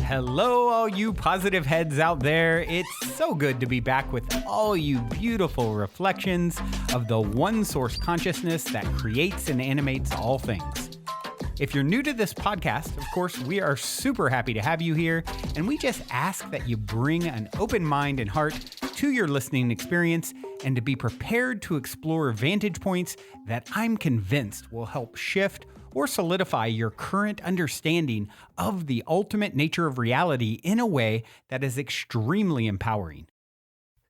Hello, all you positive heads out there. It's so good to be back with all you beautiful reflections of the one source consciousness that creates and animates all things. If you're new to this podcast, of course, we are super happy to have you here, and we just ask that you bring an open mind and heart to your listening experience and to be prepared to explore vantage points that I'm convinced will help shift or solidify your current understanding of the ultimate nature of reality in a way that is extremely empowering.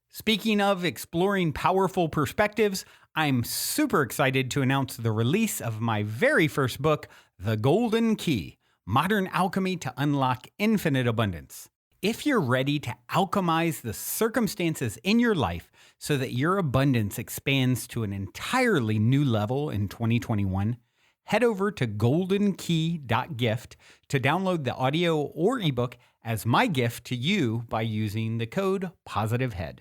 Speaking of exploring powerful perspectives, I'm super excited to announce the release of my very first book, The Golden Key: Modern Alchemy to Unlock Infinite Abundance. If you're ready to alchemize the circumstances in your life so that your abundance expands to an entirely new level in 2021, head over to goldenkey.gift to download the audio or ebook as my gift to you by using the code POSITIVEHEAD.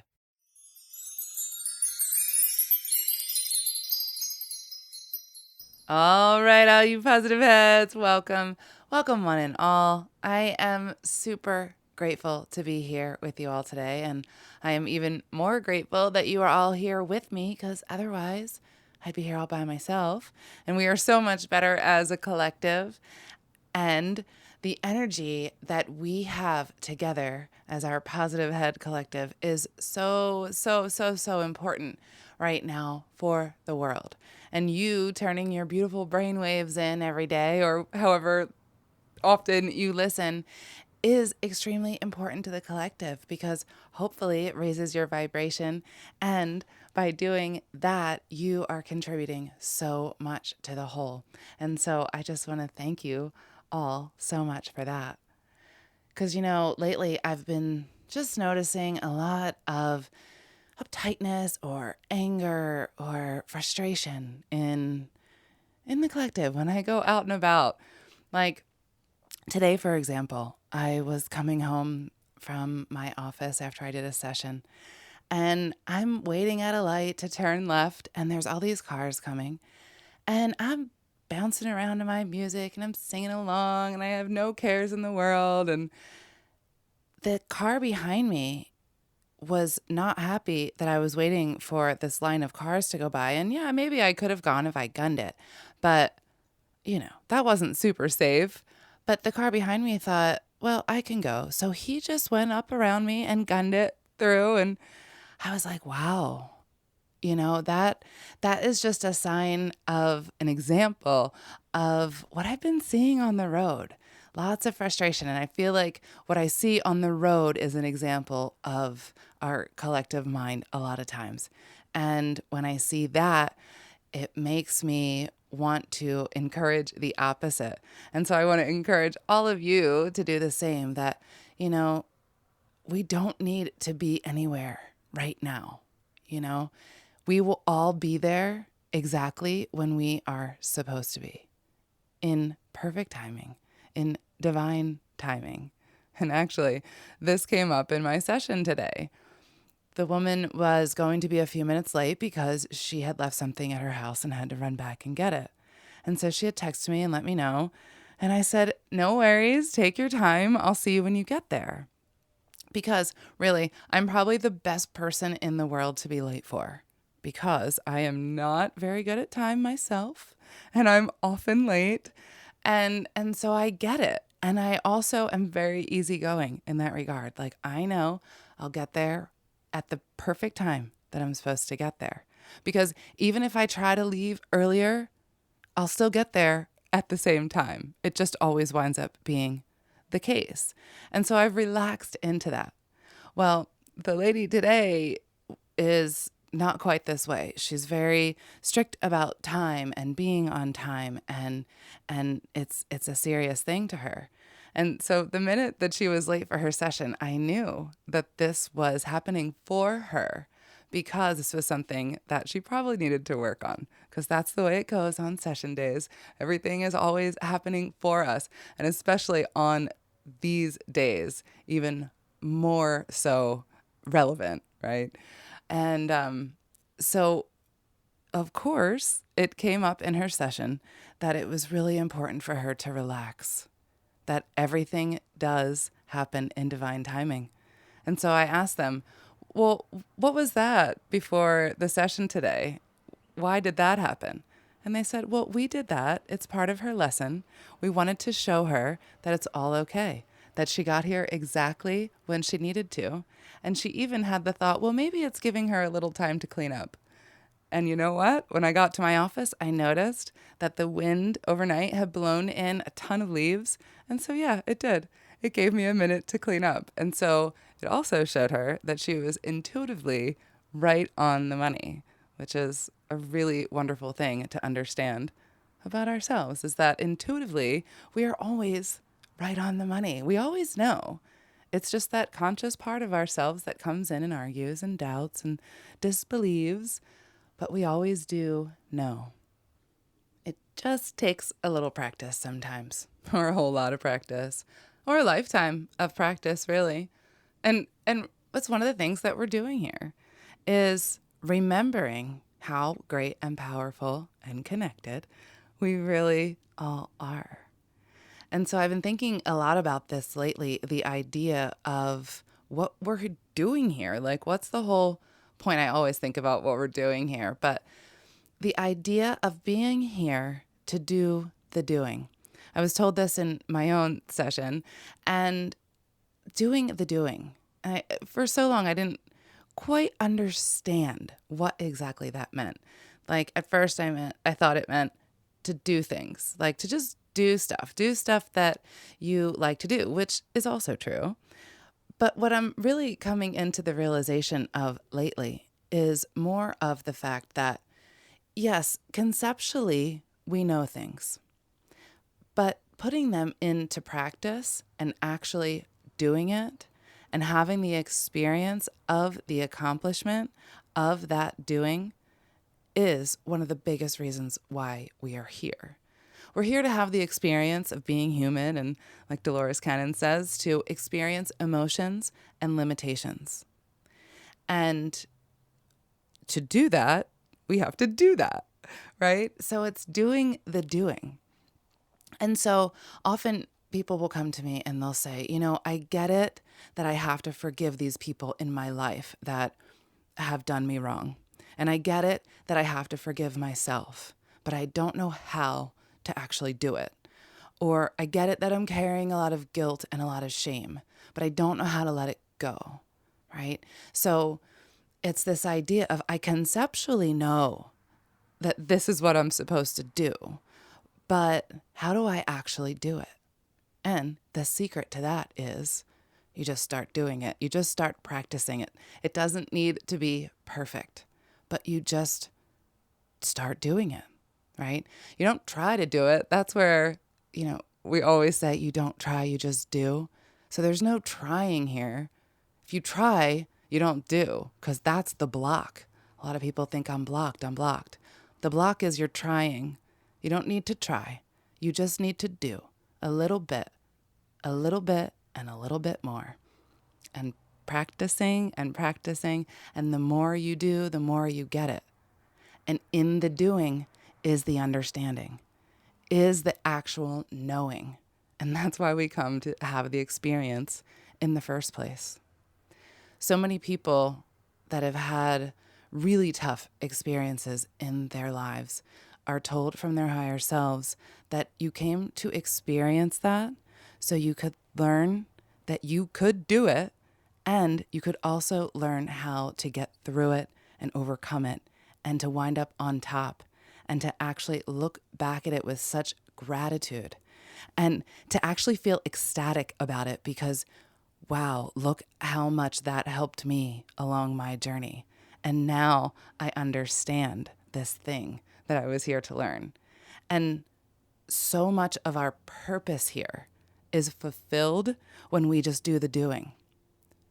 All right, all you positive heads, welcome. Welcome one and all. I am super grateful to be here with you all today, and I am even more grateful that you are all here with me, because otherwise I'd be here all by myself, and we are so much better as a collective. And the energy that we have together as our positive head collective is so important right now for the world. And you turning your beautiful brainwaves in every day, or however often you listen, is extremely important to the collective, because hopefully it raises your vibration, and by doing that, you are contributing so much to the whole. And so I just want to thank you all so much for that. Because, lately I've been just noticing a lot of uptightness or anger or frustration in the collective when I go out and about. Like today, for example, I was coming home from my office after I did a session, and I'm waiting at a light to turn left, and there's all these cars coming, and I'm bouncing around to my music and I'm singing along and I have no cares in the world. And the car behind me was not happy that I was waiting for this line of cars to go by. And yeah, maybe I could have gone if I gunned it, but that wasn't super safe. But the car behind me thought, well, I can go. So he just went up around me and gunned it through. And I was like, wow, that is just a sign of an example of what I've been seeing on the road. Lots of frustration. And I feel like what I see on the road is an example of our collective mind a lot of times. And when I see that, it makes me want to encourage the opposite. And so I want to encourage all of you to do the same, that, we don't need to be anywhere right now. We will all be there exactly when we are supposed to be, in perfect timing, in divine timing. And actually, this came up in my session today. The woman was going to be a few minutes late because she had left something at her house and had to run back and get it. And so she had texted me and let me know. And I said, no worries, take your time. I'll see you when you get there. Because really, I'm probably the best person in the world to be late for, because I am not very good at time myself, and I'm often late. And so I get it. And I also am very easygoing in that regard. Like, I know I'll get there at the perfect time that I'm supposed to get there. Because even if I try to leave earlier, I'll still get there at the same time. It just always winds up being the case. And so I've relaxed into that. Well, the lady today is not quite this way. She's very strict about time and being on time, and it's a serious thing to her. And so the minute that she was late for her session, I knew that this was happening for her, because this was something that she probably needed to work on, because that's the way it goes on session days. Everything is always happening for us, and especially on these days, even more so relevant, right? And so, of course, it came up in her session that it was really important for her to relax, that everything does happen in divine timing. And so I asked them, well, what was that before the session today? Why did that happen? And they said, well, we did that. It's part of her lesson. We wanted to show her that it's all okay, that she got here exactly when she needed to. And she even had the thought, well, maybe it's giving her a little time to clean up. And you know what? When I got to my office, I noticed that the wind overnight had blown in a ton of leaves. And so, yeah, it did. It gave me a minute to clean up. And so it also showed her that she was intuitively right on the money, which is a really wonderful thing to understand about ourselves, is that intuitively we are always right on the money. We always know. It's just that conscious part of ourselves that comes in and argues and doubts and disbelieves, but we always do know. It just takes a little practice sometimes, or a whole lot of practice, or a lifetime of practice, really. And what's one of the things that we're doing here is remembering how great and powerful and connected we really all are. And so I've been thinking a lot about this lately, the idea of what we're doing here. Like, what's the whole point? I always think about what we're doing here, but the idea of being here to do the doing. I was told this in my own session, and doing the doing. For so long, I didn't quite understand what exactly that meant. Like at first I thought it meant to do things, like to just do stuff that you like to do, which is also true. But what I'm really coming into the realization of lately is more of the fact that, yes, conceptually, we know things, but putting them into practice and actually doing it and having the experience of the accomplishment of that doing is one of the biggest reasons why we are here. We're here to have the experience of being human and, like Dolores Cannon says, to experience emotions and limitations. And to do that, we have to do that, right? So it's doing the doing. And so often people will come to me and they'll say, I get it that I have to forgive these people in my life that have done me wrong. And I get it that I have to forgive myself, but I don't know how to actually do it. Or I get it that I'm carrying a lot of guilt and a lot of shame, but I don't know how to let it go, right? So it's this idea of I conceptually know that this is what I'm supposed to do, but how do I actually do it? And the secret to that is you just start doing it. You just start practicing it. It doesn't need to be perfect, but you just start doing it, right? You don't try to do it. That's where, we always say you don't try, you just do. So there's no trying here. If you try, you don't do, because that's the block. A lot of people think I'm blocked. The block is you're trying. You don't need to try. You just need to do a little bit, and a little bit more. And practicing, and the more you do, the more you get it. And in the doing is the understanding, is the actual knowing. And that's why we come to have the experience in the first place. So many people that have had really tough experiences in their lives are told from their higher selves that you came to experience that so you could learn that you could do it, and you could also learn how to get through it and overcome it and to wind up on top and to actually look back at it with such gratitude and to actually feel ecstatic about it because, wow, look how much that helped me along my journey. And now I understand this thing that I was here to learn. And so much of our purpose here is fulfilled when we just do the doing.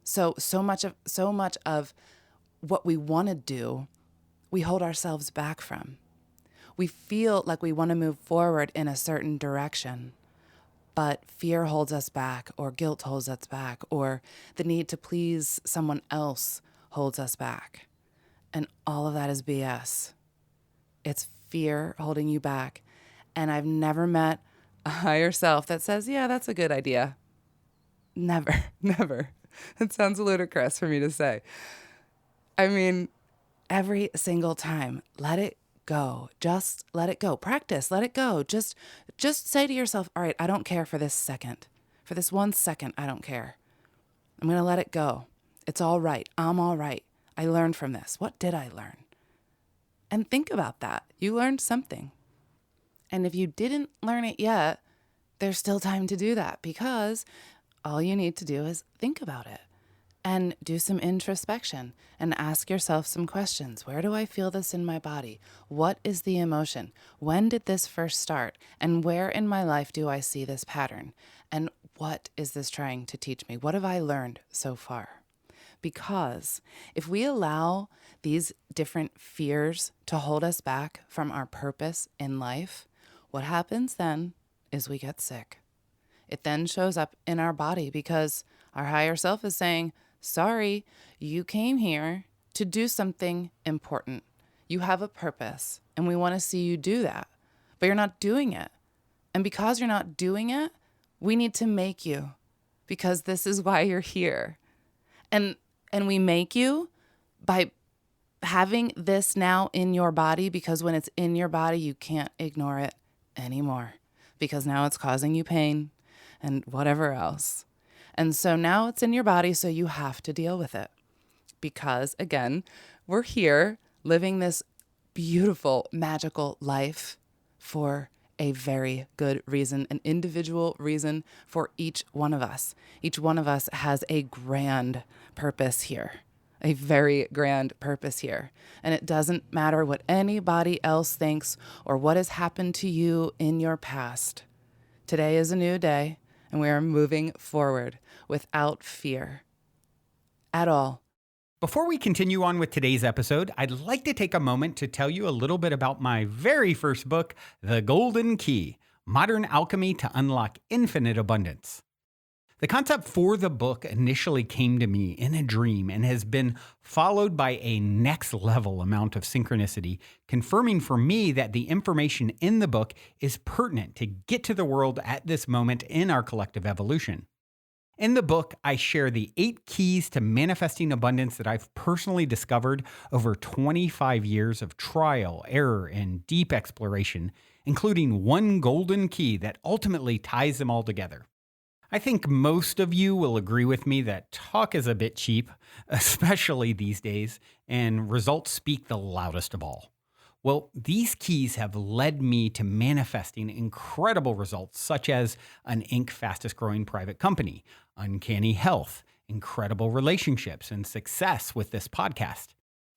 So much of what we want to do, we hold ourselves back from. We feel like we want to move forward in a certain direction, but fear holds us back, or guilt holds us back, or the need to please someone else holds us back. And all of that is BS. It's fear holding you back. And I've never met a higher self that says, yeah, that's a good idea. Never, never. It sounds ludicrous for me to say. I mean, every single time, let it go. Just let it go. Practice, let it go. Just say to yourself, all right, I don't care for this second. For this 1 second, I don't care. I'm going to let it go. It's all right. I'm all right. I learned from this. What did I learn? And think about that. You learned something. And if you didn't learn it yet, there's still time to do that, because all you need to do is think about it and do some introspection and ask yourself some questions. Where do I feel this in my body? What is the emotion? When did this first start? And where in my life do I see this pattern? And what is this trying to teach me? What have I learned so far? Because if we allow these different fears to hold us back from our purpose in life, what happens then is we get sick. It then shows up in our body because our higher self is saying, sorry, you came here to do something important. You have a purpose, and we want to see you do that, but you're not doing it. And because you're not doing it, we need to make you, because this is why you're here. And we make you by having this now in your body, because when it's in your body, you can't ignore it anymore, because now it's causing you pain and whatever else. And so now it's in your body, so you have to deal with it. Because again, we're here living this beautiful, magical life for a very good reason, an individual reason for each one of us. Each one of us has a grand purpose here, a very grand purpose here. And it doesn't matter what anybody else thinks or what has happened to you in your past. Today is a new day, and we are moving forward without fear at all. Before we continue on with today's episode, I'd like to take a moment to tell you a little bit about my very first book, The Golden Key: Modern Alchemy to Unlock Infinite Abundance. The concept for the book initially came to me in a dream and has been followed by a next level amount of synchronicity, confirming for me that the information in the book is pertinent to get to the world at this moment in our collective evolution. In the book, I share the 8 keys to manifesting abundance that I've personally discovered over 25 years of trial, error, and deep exploration, including one golden key that ultimately ties them all together. I think most of you will agree with me that talk is a bit cheap, especially these days, and results speak the loudest of all. Well, these keys have led me to manifesting incredible results, such as an Inc. fastest growing private company, uncanny health, incredible relationships, and success with this podcast.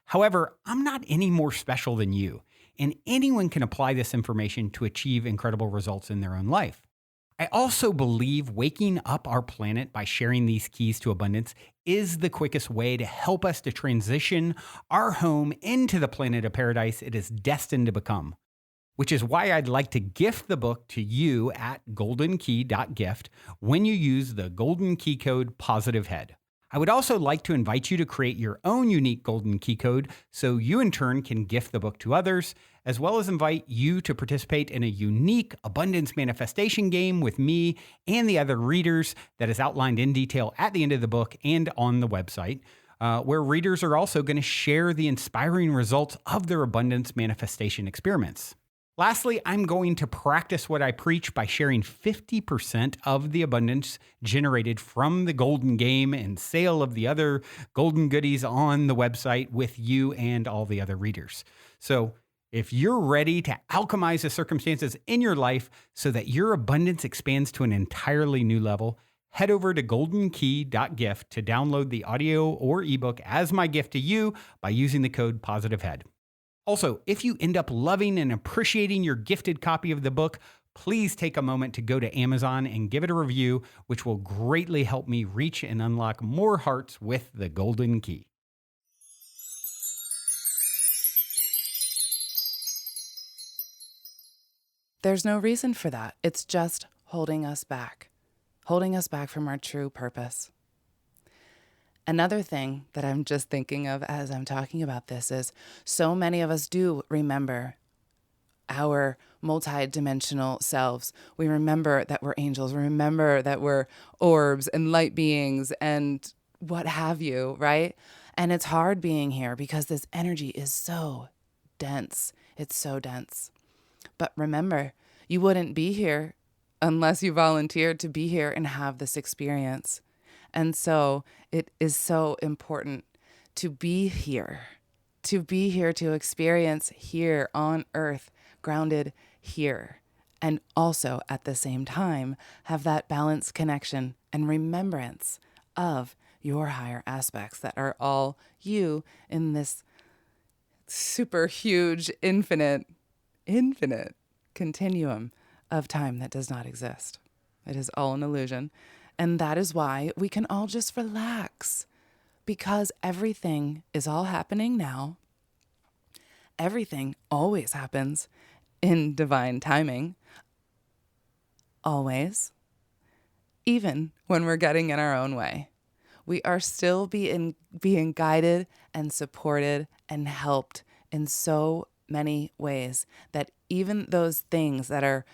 However, I'm not any more special than you, and anyone can apply this information to achieve incredible results in their own life. I also believe waking up our planet by sharing these keys to abundance is the quickest way to help us to transition our home into the planet of paradise it is destined to become, which is why I'd like to gift the book to you at goldenkey.gift when you use the golden key code POSITIVEHEAD. I would also like to invite you to create your own unique golden key code so you in turn can gift the book to others, as well as invite you to participate in a unique abundance manifestation game with me and the other readers that is outlined in detail at the end of the book and on the website, where readers are also going to share the inspiring results of their abundance manifestation experiments. Lastly, I'm going to practice what I preach by sharing 50% of the abundance generated from the golden game and sale of the other golden goodies on the website with you and all the other readers. So if you're ready to alchemize the circumstances in your life so that your abundance expands to an entirely new level, head over to goldenkey.gift to download the audio or ebook as my gift to you by using the code POSITIVEHEAD. Also, if you end up loving and appreciating your gifted copy of the book, please take a moment to go to Amazon and give it a review, which will greatly help me reach and unlock more hearts with the golden key. There's no reason for that. It's just holding us back from our true purpose. Another thing that I'm just thinking of as I'm talking about this is so many of us do remember our multi-dimensional selves. We remember that we're angels. We remember that we're orbs and light beings and what have you, right? And it's hard being here because this energy is so dense. It's so dense. But remember, you wouldn't be here unless you volunteered to be here and have this experience. And so it is so important to be here, to experience here on earth, grounded here. And also at the same time, have that balanced connection and remembrance of your higher aspects that are all you in this super huge, infinite continuum of time that does not exist. It is all an illusion. And that is why we can all just relax, because everything is all happening now. Everything always happens in divine timing. Always. Even when we're getting in our own way. We are still being guided and supported and helped in so many ways that even those things that are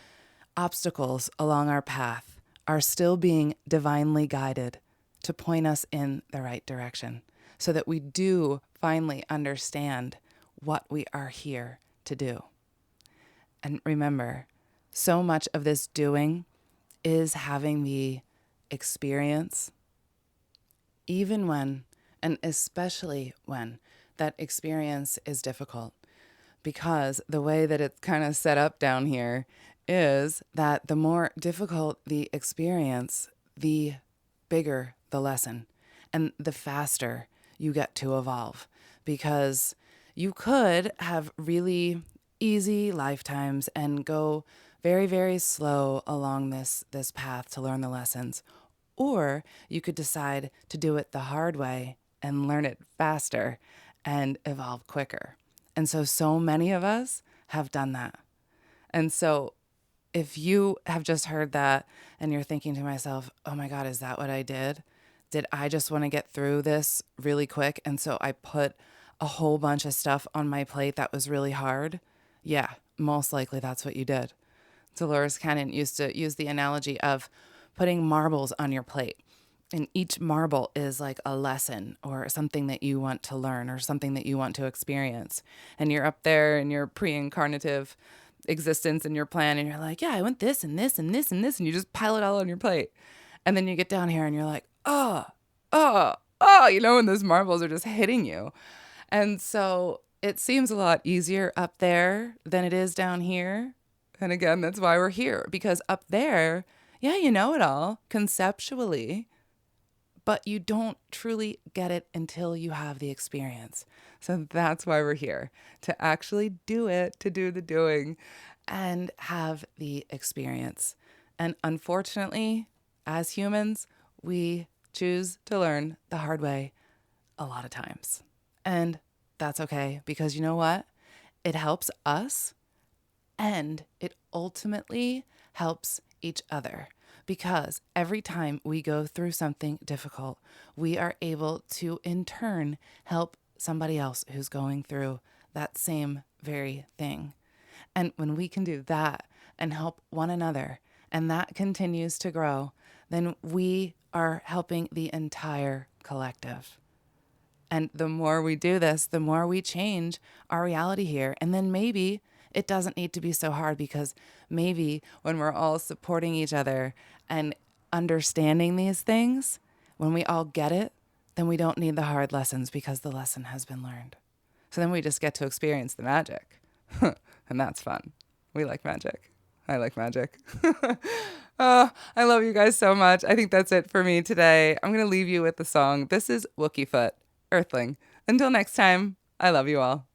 obstacles along our path are still being divinely guided to point us in the right direction so that we do finally understand what we are here to do. And remember, so much of this doing is having the experience, even when, and especially when, that experience is difficult. Because the way that it's kind of set up down here is that the more difficult the experience, the bigger the lesson and the faster you get to evolve. Because you could have really easy lifetimes and go very, very slow along this path to learn the lessons. Or you could decide to do it the hard way and learn it faster and evolve quicker. And so many of us have done that. And so if you have just heard that and you're thinking to myself, oh my God, is that what I did? Did I just want to get through this really quick? And so I put a whole bunch of stuff on my plate that was really hard? Yeah, most likely that's what you did. Dolores Cannon used to use the analogy of putting marbles on your plate. And each marble is like a lesson or something that you want to learn or something that you want to experience. And you're up there in your pre-incarnative existence and your plan, and you're like, yeah, I want this and this and this and this. And you just pile it all on your plate. And then you get down here and you're like, and those marbles are just hitting you. And so it seems a lot easier up there than it is down here. And again, that's why we're here, because up there, yeah, you know it all conceptually, but you don't truly get it until you have the experience. So that's why we're here, to actually do it, to do the doing and have the experience. And unfortunately, as humans, we choose to learn the hard way a lot of times. And that's okay, because you know what? It helps us and it ultimately helps each other. Because every time we go through something difficult, we are able to, in turn, help somebody else who's going through that same very thing. And when we can do that and help one another, and that continues to grow, then we are helping the entire collective. And the more we do this, the more we change our reality here. And then maybe it doesn't need to be so hard, because maybe when we're all supporting each other and understanding these things, when we all get it, then we don't need the hard lessons because the lesson has been learned. So then we just get to experience the magic. And that's fun. We like magic. I like magic. Oh, I love you guys so much. I think that's it for me today. I'm going to leave you with the song. This is Wookiefoot, Earthling. Until next time, I love you all.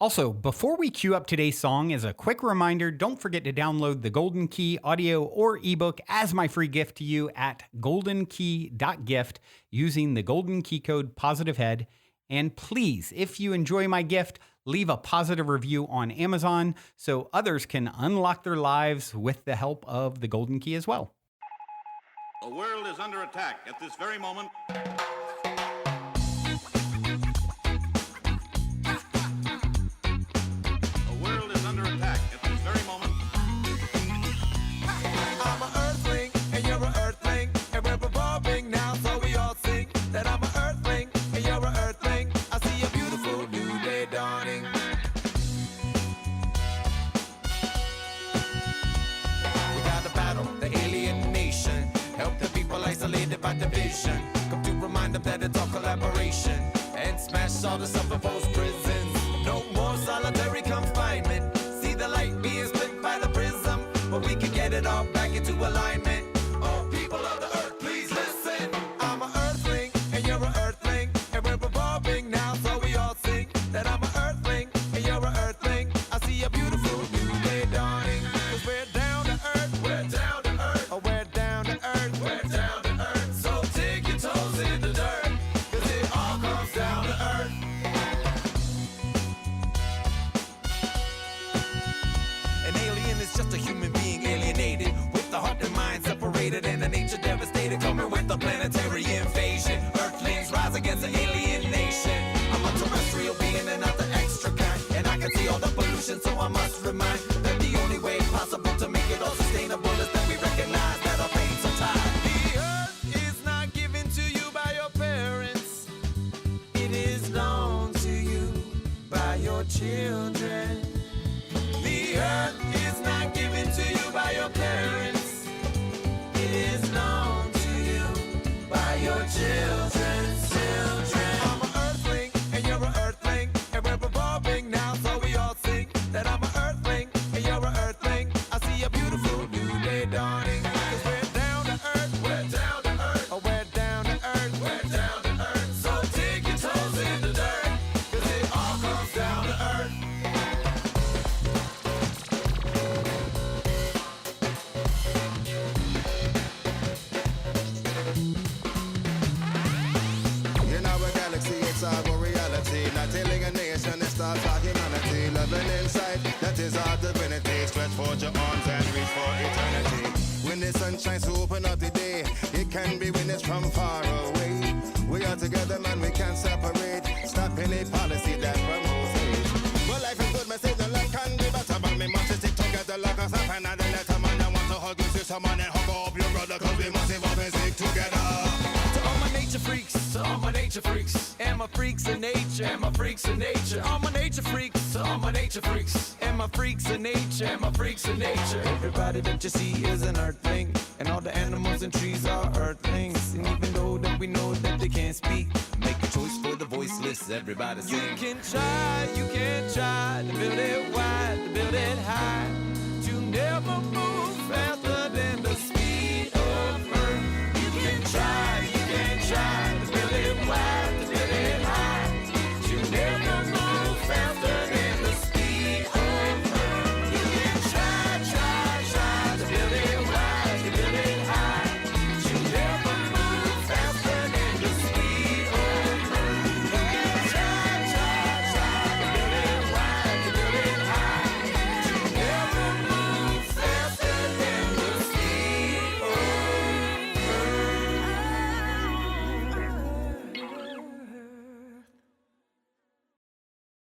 Also, before we cue up today's song, as a quick reminder, don't forget to download the Golden Key audio or ebook as my free gift to you at goldenkey.gift using the Golden Key code POSITIVEHEAD. And please, if you enjoy my gift, leave a positive review on Amazon so others can unlock their lives with the help of the Golden Key as well. The world is under attack at this very moment. The world is under attack at this separated by division. Come to remind them that it's all collaboration and smash all the self-imposed prisons. No more solitary confinement. See the light being split by the prism, but we can get it all back into alignment. Oh, people of the earth, please listen. I'm an earthling, and you're an earthling, and we're revolving now, so we all sing that I'm an earthling, and you're an earthling. I see a beautiful new day dawning, 'cause we're down to earth, we're down to earth, oh, we're down to earth, we're down to earth. So dig your toes in the dirt, 'cause it all comes down to earth. An alien is just a human being alienated, with the heart and mind separated and the nature devastated, coming with a planetary invasion. Earthlings rise against the alien nation. I'm a terrestrial being and not the extra kind, and I can see all the pollution, so I must remind that the only way possible to make it all sustainable is that we recognize that our fates are tied. The earth is not given to you by your parents, it is loaned to you by your children. The earth is not given to you by your parents, it is known to you by your children's children. I'm an earthling, and you're an earthling, and we're revolving now, so we all sing that I'm an earthling, and you're an earthling. I see a beautiful new day dawning, 'cause we're down to earth, we're down to earth, oh, we're down to earth, we're down to earth. So dig your toes in the dirt, 'cause it all comes down to earth. In our galaxy, it's our reality. Not telling a nation, it's our humanity. Loving inside, that is our divinity. Stretch forth your arms and reach for eternity. When the sun shines to open up the day, it can be witnessed from far away. We are together, man, we can't separate. Stop any policy that promotes hate. Well, life is good, message and life can be better, but we must stick together like a snap and the letter man. I want to hug you, sister man, and hug up your brother, 'cause we must evolve and stick together. To all my nature freaks, to all my nature freaks, and my freaks of nature, and my freaks of nature. All my nature freaks, to all my nature freaks, and my freaks of nature, and my freaks of nature. Everybody that you see is an earthling, and all the animals and trees are earthlings. And even though that we know that they can't speak, make a choice for the voiceless. Everybody sing. You can try to build it wide, to build it high.